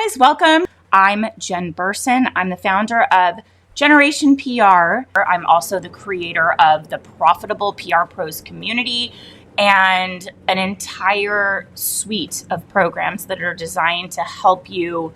guys, welcome. I'm Jen Burson. I'm the founder of Generation PR. I'm also the creator of the Profitable PR Pros community and an entire suite of programs that are designed to help you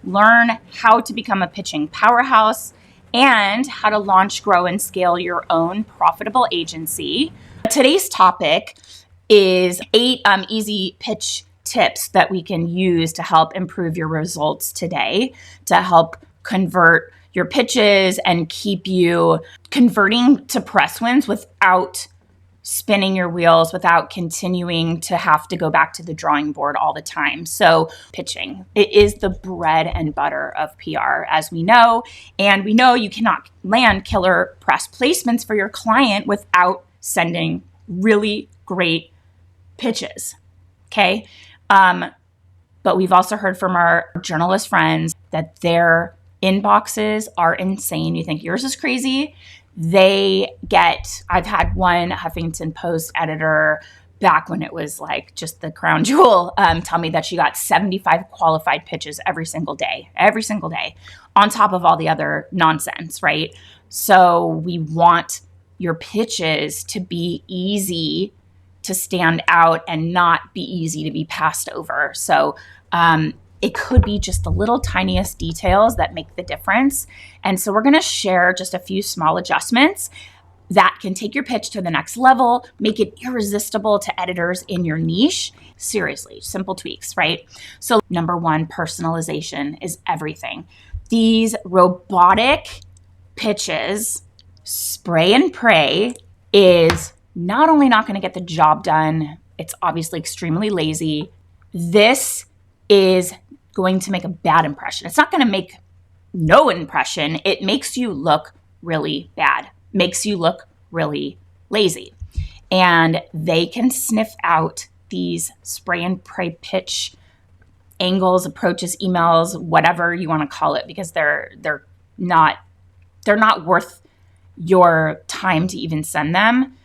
learn how to become a pitching powerhouse and how to launch, grow, and scale your own profitable agency. Today's topic is 8 easy pitch tips that we can use to help improve your results today, to help convert your pitches and keep you converting to press wins without spinning your wheels, without continuing to have to go back to the drawing board all the time. So pitching, it is the bread and butter of PR, as we know. And we know you cannot land killer press placements for your client without sending really great pitches. Okay. But we've also heard from our journalist friends that their inboxes are insane. You think yours is crazy? I've had one Huffington Post editor back when it was like just the crown jewel, tell me that she got 75 qualified pitches every single day, on top of all the other nonsense, right? So we want your pitches to be easy to stand out and not be easy to be passed over. So it could be just the little tiniest details that make the difference. And so we're going to share just a few small adjustments that can take your pitch to the next level, make it irresistible to editors in your niche. Seriously, simple tweaks, right? So number 1, personalization is everything. These robotic pitches, spray and pray, is not only not going to get the job done, it's obviously extremely lazy. This is going to make a bad impression. It's not going to make no impression. It makes you look really bad, makes you look really lazy. And they can sniff out these spray and pray pitch angles, approaches, emails, whatever you want to call it, because they're not worth your time to even send them.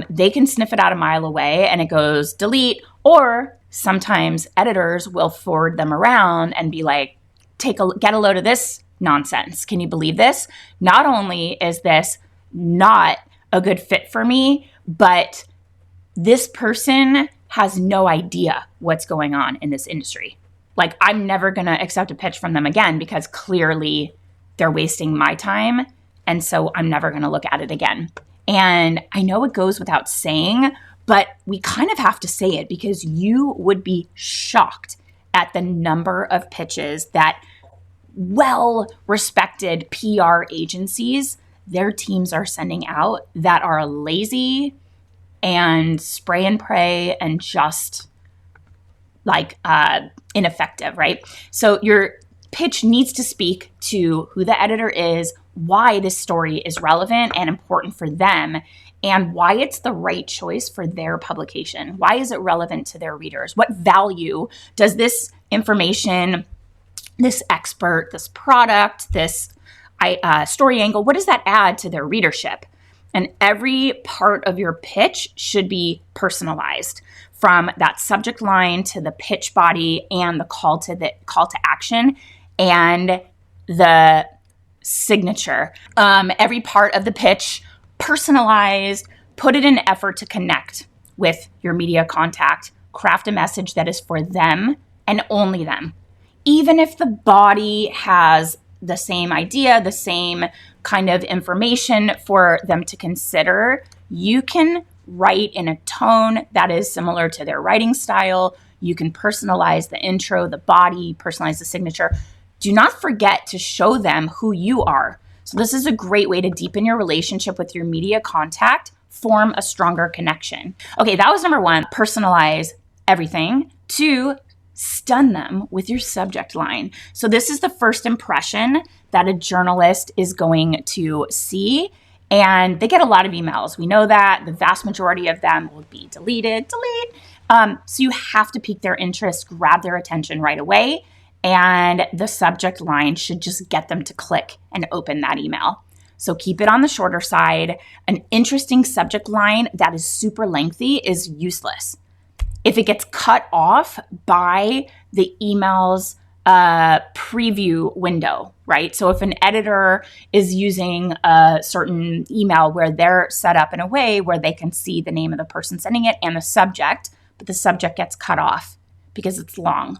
They can sniff it out a mile away and it goes delete, or sometimes editors will forward them around and be like, get a load of this nonsense. Can you believe this? Not only is this not a good fit for me, but this person has no idea what's going on in this industry. Like, I'm never going to accept a pitch from them again because clearly they're wasting my time. And so I'm never going to look at it again. And I know it goes without saying, but we kind of have to say it because you would be shocked at the number of pitches that well-respected PR agencies, their teams are sending out that are lazy and spray and pray and just like ineffective, right? So your pitch needs to speak to who the editor is, why this story is relevant and important for them, and why it's the right choice for their publication. Why is it relevant to their readers? What value does this information, this expert, this product, this story angle, what does that add to their readership? And every part of your pitch should be personalized, from that subject line to the pitch body and the call to action and the signature. Every part of the pitch personalized, put it in effort to connect with your media contact, craft a message that is for them and only them. Even if the body has the same idea, the same kind of information for them to consider, you can write in a tone that is similar to their writing style. You can personalize the intro, the body, personalize the signature. Do not forget to show them who you are. So this is a great way to deepen your relationship with your media contact, form a stronger connection. Okay, that was number 1, personalize everything. 2, stun them with your subject line. So this is the first impression that a journalist is going to see. And they get a lot of emails. We know that the vast majority of them will be delete. So you have to pique their interest, grab their attention right away. And the subject line should just get them to click and open that email. So keep it on the shorter side. An interesting subject line that is super lengthy is useless. If it gets cut off by the email's preview window, right? So if an editor is using a certain email where they're set up in a way where they can see the name of the person sending it and the subject, but the subject gets cut off because it's long,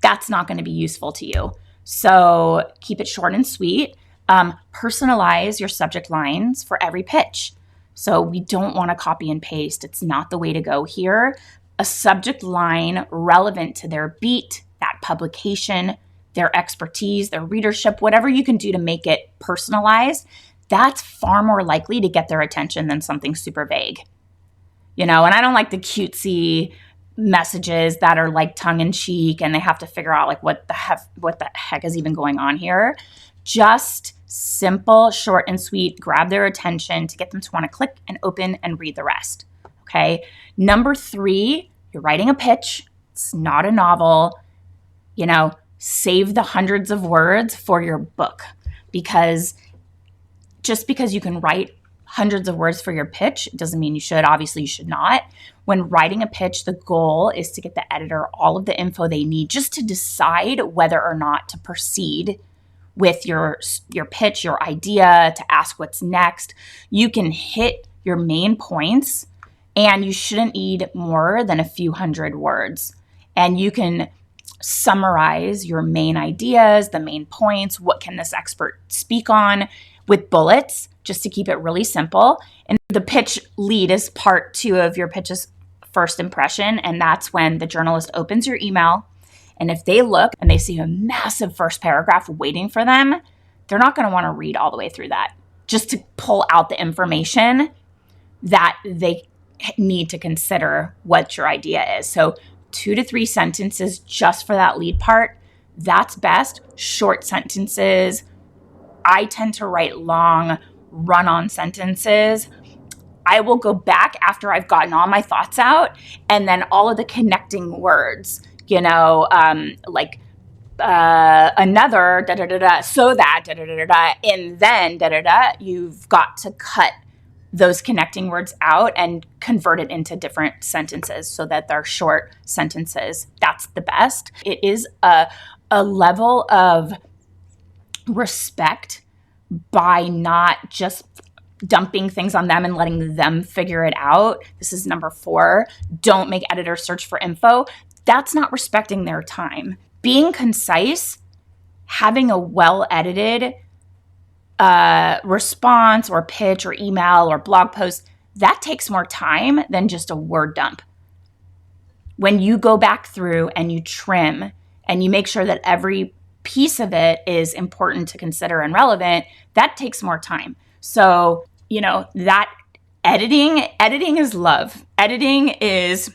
that's not going to be useful to you. So keep it short and sweet. Personalize your subject lines for every pitch. So we don't want to copy and paste. It's not the way to go here. A subject line relevant to their beat, that publication, their expertise, their readership, whatever you can do to make it personalized, that's far more likely to get their attention than something super vague. And I don't like the cutesy messages that are like tongue in cheek and they have to figure out like what the heck is even going on here. Just simple, short and sweet, grab their attention to get them to want to click and open and read the rest. Okay. Number 3, you're writing a pitch. It's not a novel. Save the hundreds of words for your book, because just because you can write hundreds of words for your pitch doesn't mean you should. Obviously, you should not. When writing a pitch, the goal is to get the editor all of the info they need just to decide whether or not to proceed with your pitch, your idea, to ask what's next. You can hit your main points and you shouldn't need more than a few hundred words. And you can summarize your main ideas, the main points, what can this expert speak on, with bullets, just to keep it really simple. And the pitch lead is part 2 of your pitch's first impression. And that's when the journalist opens your email. And if they look and they see a massive first paragraph waiting for them, they're not going to want to read all the way through that, just to pull out the information that they need to consider what your idea is. So 2 to 3 sentences just for that lead part. That's best. Short sentences. I tend to write long run-on sentences. I will go back after I've gotten all my thoughts out, and then all of the connecting words, like another da-da-da-da, so that da-da-da-da, and then da-da-da, you've got to cut those connecting words out and convert it into different sentences so that they're short sentences. That's the best. It is a level of respect by not just dumping things on them and letting them figure it out. This is number 4. Don't make editors search for info. That's not respecting their time. Being concise, having a well-edited response or pitch or email or blog post, that takes more time than just a word dump. When you go back through and you trim and you make sure that every piece of it is important to consider and relevant, that takes more time. So, that editing is love. Editing is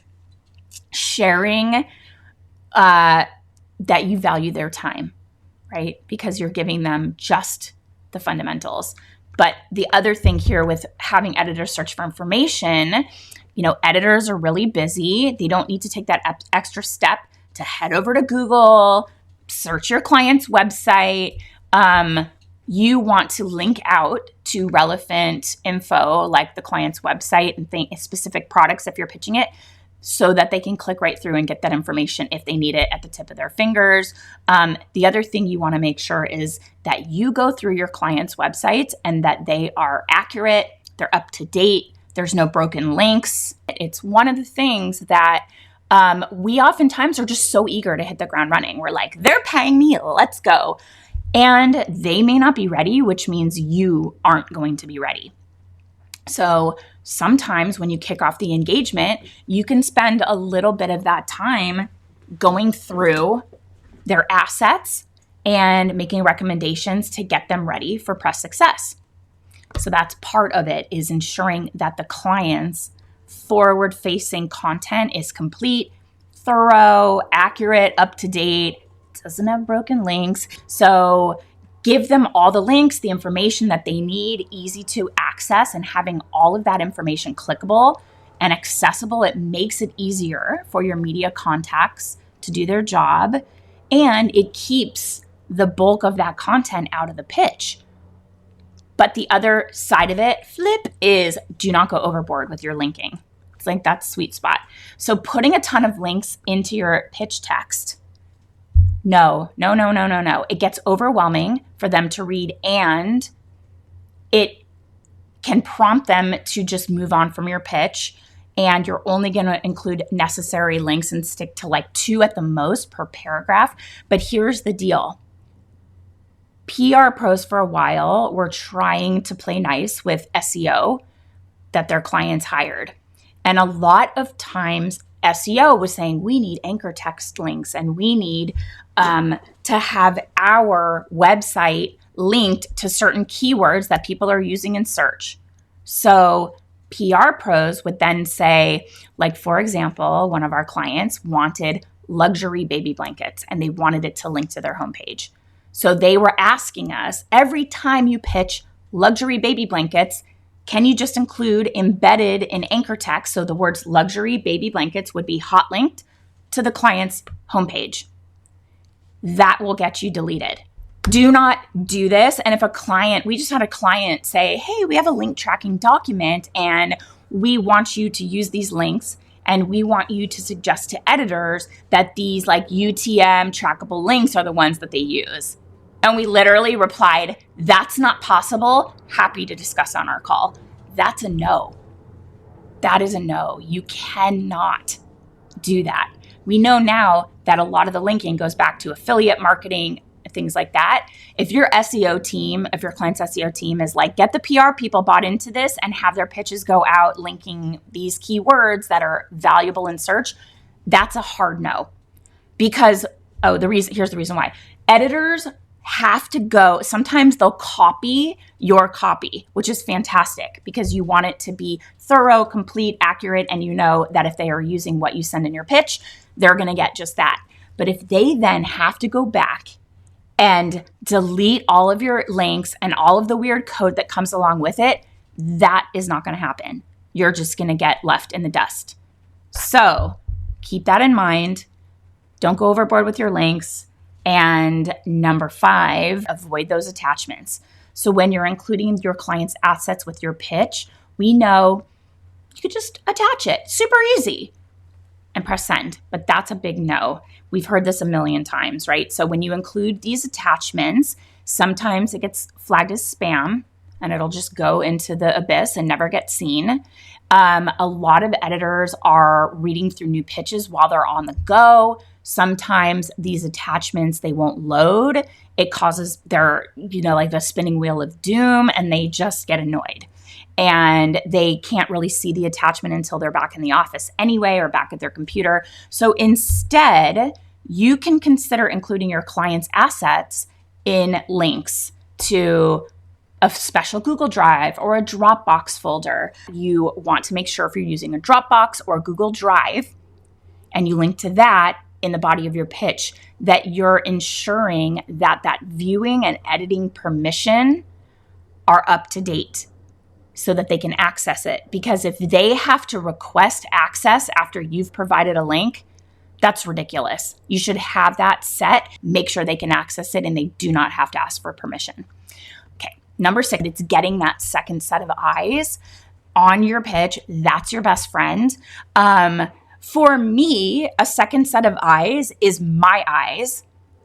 sharing that you value their time, right? Because you're giving them just the fundamentals. But the other thing here with having editors search for information, editors are really busy. They don't need to take that extra step to head over to Google, search your client's website. You want to link out to relevant info like the client's website and specific products if you're pitching it, so that they can click right through and get that information if they need it at the tip of their fingers. The other thing you want to make sure is that you go through your client's websites and that they are accurate, they're up to date, there's no broken links. It's one of the things that we oftentimes are just so eager to hit the ground running. We're like, they're paying me, let's go. And they may not be ready, which means you aren't going to be ready. So sometimes when you kick off the engagement, you can spend a little bit of that time going through their assets and making recommendations to get them ready for press success. So that's part of it, is ensuring that the client's forward-facing content is complete, thorough, accurate, up to date, doesn't have broken links. So give them all the links, the information that they need, easy to access, and having all of that information clickable and accessible. It makes it easier for your media contacts to do their job, and it keeps the bulk of that content out of the pitch. But the other side of it, flip, is do not go overboard with your linking. It's like that's sweet spot. So putting a ton of links into your pitch text No. It gets overwhelming for them to read, and it can prompt them to just move on from your pitch. And you're only going to include necessary links and stick to like 2 at the most per paragraph. But here's the deal. PR pros for a while were trying to play nice with SEO that their clients hired. And a lot of times SEO was saying, we need anchor text links and we need to have our website linked to certain keywords that people are using in search. So PR pros would then say, like, for example, one of our clients wanted luxury baby blankets and they wanted it to link to their homepage. So they were asking us, every time you pitch luxury baby blankets, can you just include embedded in anchor text? So the words luxury baby blankets would be hot linked to the client's homepage. That will get you deleted. Do not do this. And if a client, we just had a client say, hey, we have a link tracking document and we want you to use these links and we want you to suggest to editors that these like UTM trackable links are the ones that they use. And we literally replied, that's not possible. Happy to discuss on our call. That's a no. That is a no. You cannot do that. We know now that a lot of the linking goes back to affiliate marketing, things like that. If your SEO team, if your client's SEO team is like, get the PR people bought into this and have their pitches go out linking these keywords that are valuable in search, that's a hard no. Because, here's the reason why. Editors have to go, sometimes they'll copy your copy, which is fantastic because you want it to be thorough, complete, accurate, and you know that if they are using what you send in your pitch, they're going to get just that. But if they then have to go back and delete all of your links and all of the weird code that comes along with it, that is not going to happen. You're just going to get left in the dust. So keep that in mind. Don't go overboard with your links. And number 5, avoid those attachments. So when you're including your client's assets with your pitch, we know you could just attach it. Super easy. And press send. But that's a big no. We've heard this a million times, right? So when you include these attachments, sometimes it gets flagged as spam and it'll just go into the abyss and never get seen. A lot of editors are reading through new pitches while they're on the go. Sometimes these attachments, they won't load. It causes their, like the spinning wheel of doom, and they just get annoyed. And they can't really see the attachment until they're back in the office anyway, or back at their computer. So instead, you can consider including your client's assets in links to a special Google Drive or a Dropbox folder. You want to make sure if you're using a Dropbox or Google Drive, and you link to that in the body of your pitch, that you're ensuring that viewing and editing permission are up to date so that they can access it. Because if they have to request access after you've provided a link, that's ridiculous. You should have that set, make sure they can access it, and they do not have to ask for permission. Okay, number 6, it's getting that second set of eyes on your pitch. That's your best friend. For me, a second set of eyes is my eyes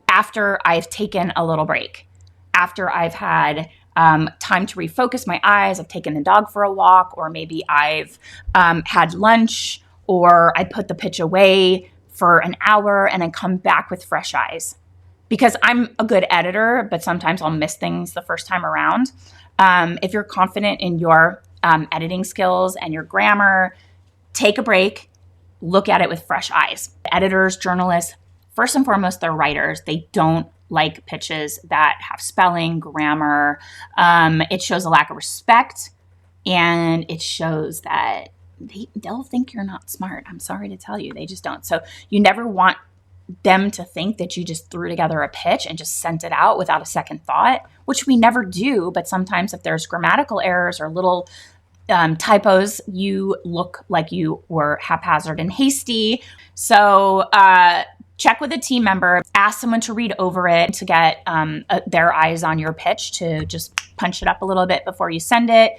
after I've taken a little break, after I've had time to refocus my eyes, I've taken the dog for a walk, or maybe I've had lunch, or I put the pitch away for an hour and then come back with fresh eyes. Because I'm a good editor, but sometimes I'll miss things the first time around. If you're confident in your editing skills and your grammar, take a break. Look at it with fresh eyes. Editors, journalists, first and foremost, they're writers. They don't like pitches that have spelling, grammar. It shows a lack of respect, and it shows that they'll think you're not smart. I'm sorry to tell you, they just don't. So you never want them to think that you just threw together a pitch and just sent it out without a second thought, which we never do. But sometimes if there's grammatical errors or little typos, you look like you were haphazard and hasty. So check with a team member, ask someone to read over it to get their eyes on your pitch, to just punch it up a little bit before you send it.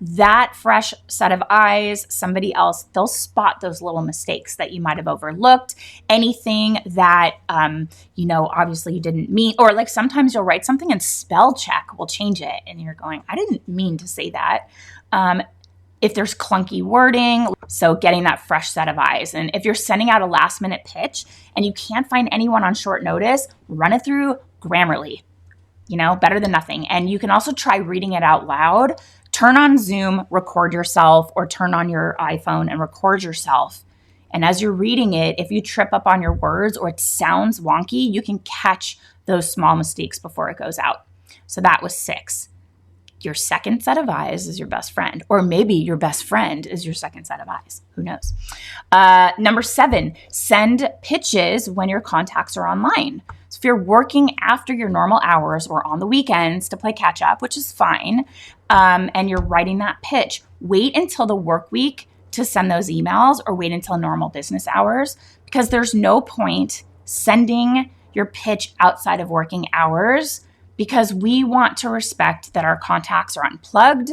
that fresh set of eyes, somebody else, they'll spot those little mistakes that you might have overlooked, anything that, obviously you didn't mean, or like sometimes you'll write something and spell check will change it. And you're going, I didn't mean to say that. If there's clunky wording, so getting that fresh set of eyes. And if you're sending out a last minute pitch and you can't find anyone on short notice, run it through Grammarly, better than nothing. And you can also try reading it out loud. Turn on Zoom, record yourself, or turn on your iPhone and record yourself. And as you're reading it, if you trip up on your words or it sounds wonky, you can catch those small mistakes before it goes out. So that was 6. Your second set of eyes is your best friend, or maybe your best friend is your second set of eyes. Who knows? Number 7, send pitches when your contacts are online. So if you're working after your normal hours or on the weekends to play catch up, which is fine, and you're writing that pitch, wait until the work week to send those emails, or wait until normal business hours, because there's no point sending your pitch outside of working hours, because we want to respect that our contacts are unplugged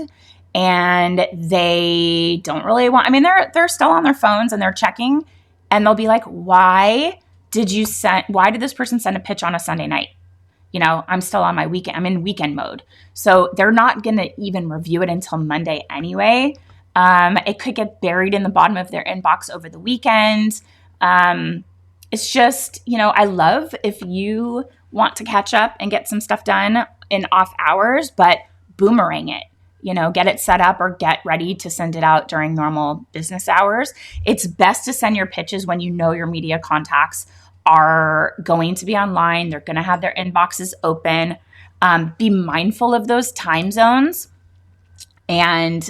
and they don't really they're still on their phones and they're checking, and they'll be like, why did this person send a pitch on a Sunday night? I'm still on my weekend. I'm in weekend mode. So they're not going to even review it until Monday anyway. It could get buried in the bottom of their inbox over the weekend. It's just, I love if you want to catch up and get some stuff done in off hours, but boomerang it, get it set up or get ready to send it out during normal business hours. It's best to send your pitches when your media contacts are going to be online. They're going to have their inboxes open. Be mindful of those time zones. And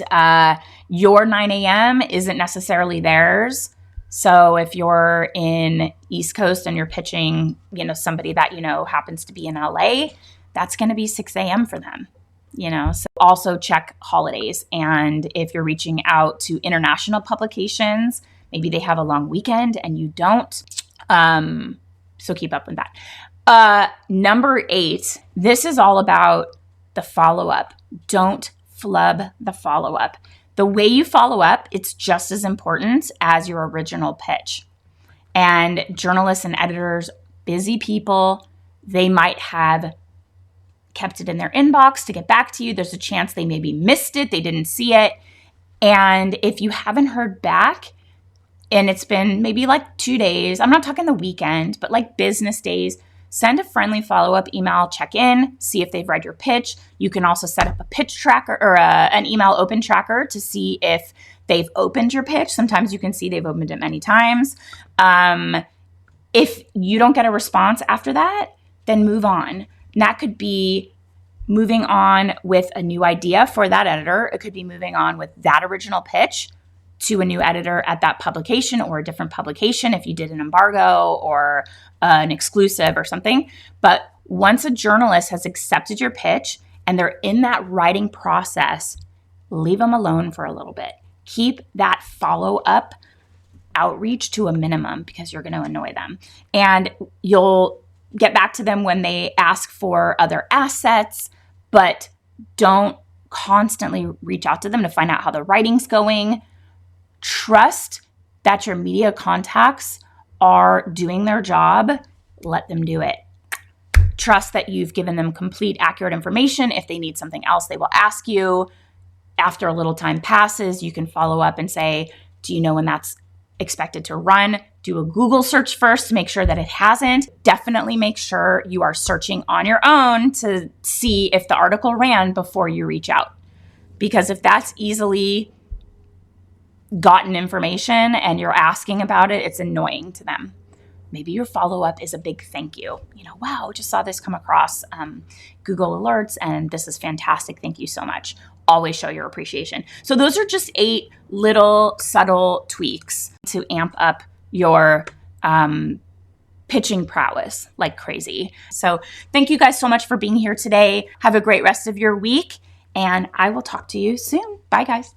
your 9 a.m. isn't necessarily theirs. So if you're in East Coast and you're pitching, somebody that, happens to be in LA, that's going to be 6 a.m. for them, So also check holidays. And if you're reaching out to international publications, maybe they have a long weekend and you don't. So keep up with that. Number 8, this is all about the follow-up. Don't flub the follow-up. The way you follow up, it's just as important as your original pitch. And journalists and editors, busy people, they might have kept it in their inbox to get back to you. There's a chance they maybe missed it. They didn't see it. And if you haven't heard back and it's been maybe like 2 days, I'm not talking the weekend, but like business days, send a friendly follow-up email, check in, see if they've read your pitch. You can also set up a pitch tracker or an email open tracker to see if they've opened your pitch. Sometimes you can see they've opened it many times. If you don't get a response after that, then move on. And that could be moving on with a new idea for that editor. It could be moving on with that original pitch to a new editor at that publication or a different publication if you did an embargo or an exclusive or something. But once a journalist has accepted your pitch and they're in that writing process, leave them alone for a little bit. Keep that follow-up outreach to a minimum because you're going to annoy them. And you'll get back to them when they ask for other assets, but don't constantly reach out to them to find out how the writing's going. Trust that your media contacts are doing their job. Let them do it. Trust that you've given them complete, accurate information. If they need something else, they will ask you. After a little time passes, you can follow up and say, do you know when that's expected to run? Do a Google search first to make sure that it hasn't. Definitely make sure you are searching on your own to see if the article ran before you reach out. Because if that's easily gotten information and you're asking about it, it's annoying to them. Maybe your follow-up is a big thank you. Wow, just saw this come across Google Alerts and this is fantastic. Thank you so much. Always show your appreciation. So those are just 8 little subtle tweaks to amp up your pitching prowess like crazy. So thank you guys so much for being here today. Have a great rest of your week and I will talk to you soon. Bye guys.